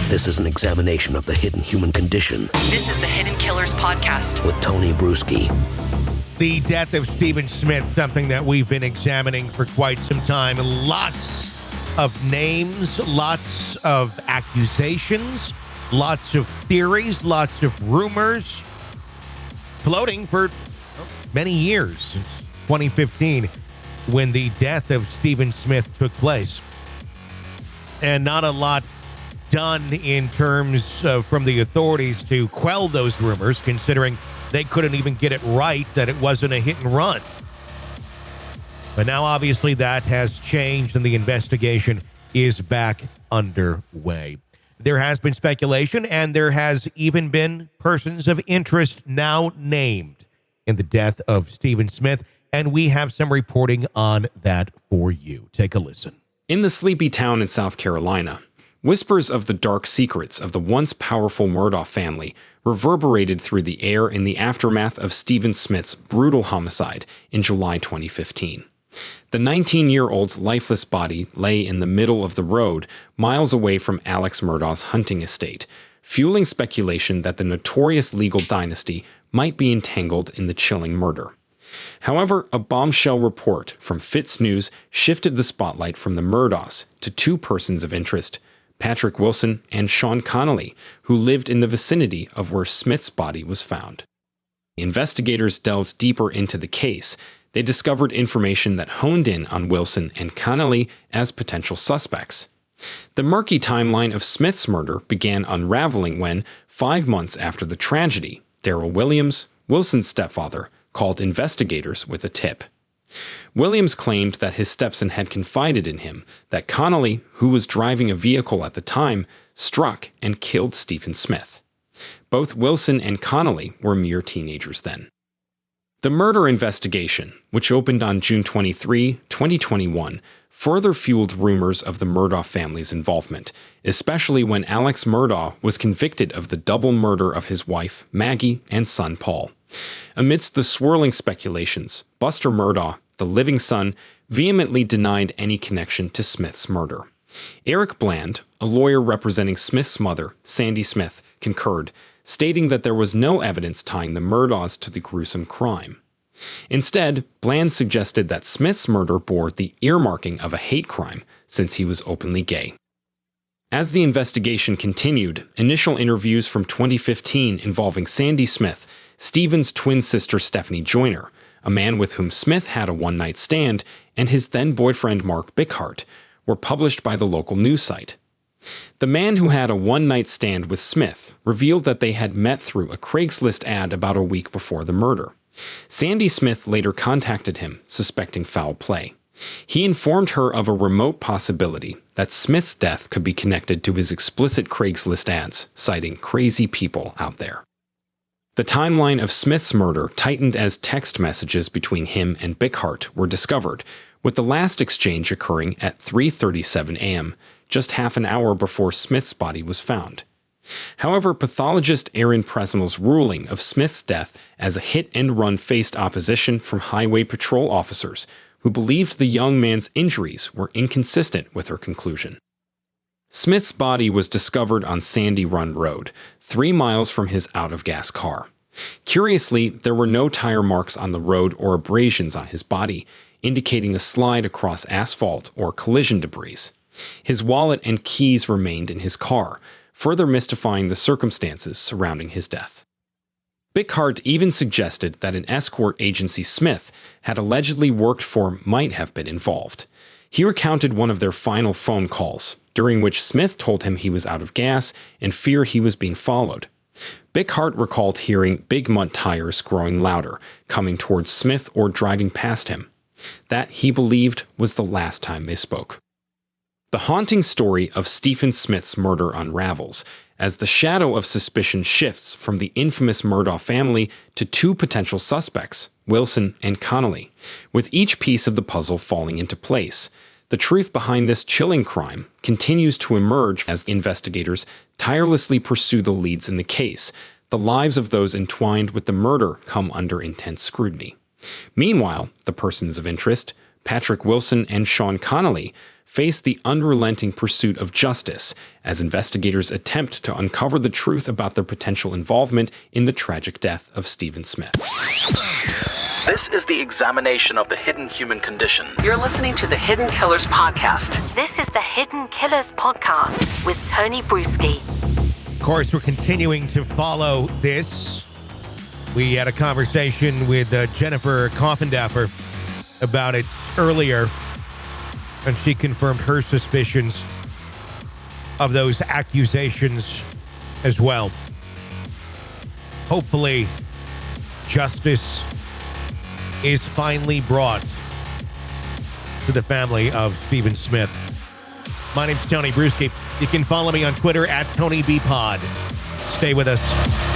This is an examination of the hidden human condition. This is the Hidden Killers Podcast with Tony Bruschi. The death of Stephen Smith, something that we've been examining for quite some time. Lots of names, lots of accusations, lots of theories, lots of rumors floating for many years, since 2015, when the death of Stephen Smith took place. And not a lot done in terms of from the authorities to quell those rumors, considering they couldn't even get it right that it wasn't a hit and run. But now, obviously, that has changed and the investigation is back underway. There has been speculation, and there has even been persons of interest now named in the death of Stephen Smith, and we have some reporting on that for you. Take a listen. In the sleepy town in South Carolina, whispers of the dark secrets of the once powerful Murdaugh family reverberated through the air in the aftermath of Stephen Smith's brutal homicide in July 2015. The 19-year-old's lifeless body lay in the middle of the road, miles away from Alex Murdaugh's hunting estate, fueling speculation that the notorious legal dynasty might be entangled in the chilling murder. However, a bombshell report from Fitz News shifted the spotlight from the Murdaughs to two persons of interest, Patrick Wilson and Sean Connolly, who lived in the vicinity of where Smith's body was found. Investigators delved deeper into the case. They discovered information that honed in on Wilson and Connolly as potential suspects. The murky timeline of Smith's murder began unraveling when, 5 months after the tragedy, Daryl Williams, Wilson's stepfather, called investigators with a tip. Williams claimed that his stepson had confided in him that Connolly, who was driving a vehicle at the time, struck and killed Stephen Smith. Both Wilson and Connolly were mere teenagers then. The murder investigation, which opened on June 23, 2021, further fueled rumors of the Murdaugh family's involvement, especially when Alex Murdaugh was convicted of the double murder of his wife, Maggie, and son, Paul. Amidst the swirling speculations, Buster Murdaugh, the living son, vehemently denied any connection to Smith's murder. Eric Bland, a lawyer representing Smith's mother, Sandy Smith, concurred, stating that there was no evidence tying the Murdaughs to the gruesome crime. Instead, Bland suggested that Smith's murder bore the earmarking of a hate crime, since he was openly gay. As the investigation continued, initial interviews from 2015 involving Sandy Smith, Stephen's twin sister Stephanie Joyner, a man with whom Smith had a one-night stand, and his then-boyfriend Mark Bickhart, were published by the local news site. The man who had a one-night stand with Smith revealed that they had met through a Craigslist ad about a week before the murder. Sandy Smith later contacted him, suspecting foul play. He informed her of a remote possibility that Smith's death could be connected to his explicit Craigslist ads, citing crazy people out there. The timeline of Smith's murder tightened as text messages between him and Bickhart were discovered, with the last exchange occurring at 3:37 a.m., just half an hour before Smith's body was found. However, pathologist Aaron Presnell's ruling of Smith's death as a hit-and-run faced opposition from highway patrol officers who believed the young man's injuries were inconsistent with her conclusion. Smith's body was discovered on Sandy Run Road, 3 miles from his out-of-gas car. Curiously, there were no tire marks on the road or abrasions on his body, indicating a slide across asphalt or collision debris. His wallet and keys remained in his car, further mystifying the circumstances surrounding his death. Bickhart even suggested that an escort agency Smith had allegedly worked for might have been involved. He recounted one of their final phone calls, during which Smith told him he was out of gas and feared he was being followed. Bickhart recalled hearing Big Mutt tires growing louder, coming towards Smith or driving past him. That, he believed, was the last time they spoke. The haunting story of Stephen Smith's murder unravels, as the shadow of suspicion shifts from the infamous Murdaugh family to two potential suspects, Wilson and Connolly, with each piece of the puzzle falling into place. The truth behind this chilling crime continues to emerge as investigators tirelessly pursue the leads in the case. The lives of those entwined with the murder come under intense scrutiny. Meanwhile, the persons of interest, Patrick Wilson and Sean Connolly, face the unrelenting pursuit of justice as investigators attempt to uncover the truth about their potential involvement in the tragic death of Stephen Smith. This is the examination of the hidden human condition. You're listening to the Hidden Killers Podcast. This is the Hidden Killers Podcast with Tony Bruschi. Of course, we're continuing to follow this. We had a conversation with Jennifer Coffendaffer about it earlier, and she confirmed her suspicions of those accusations as well. Hopefully, justice is finally brought to the family of Stephen Smith. My name's Tony Bruschi. You can follow me on Twitter at TonyBPod. Stay with us.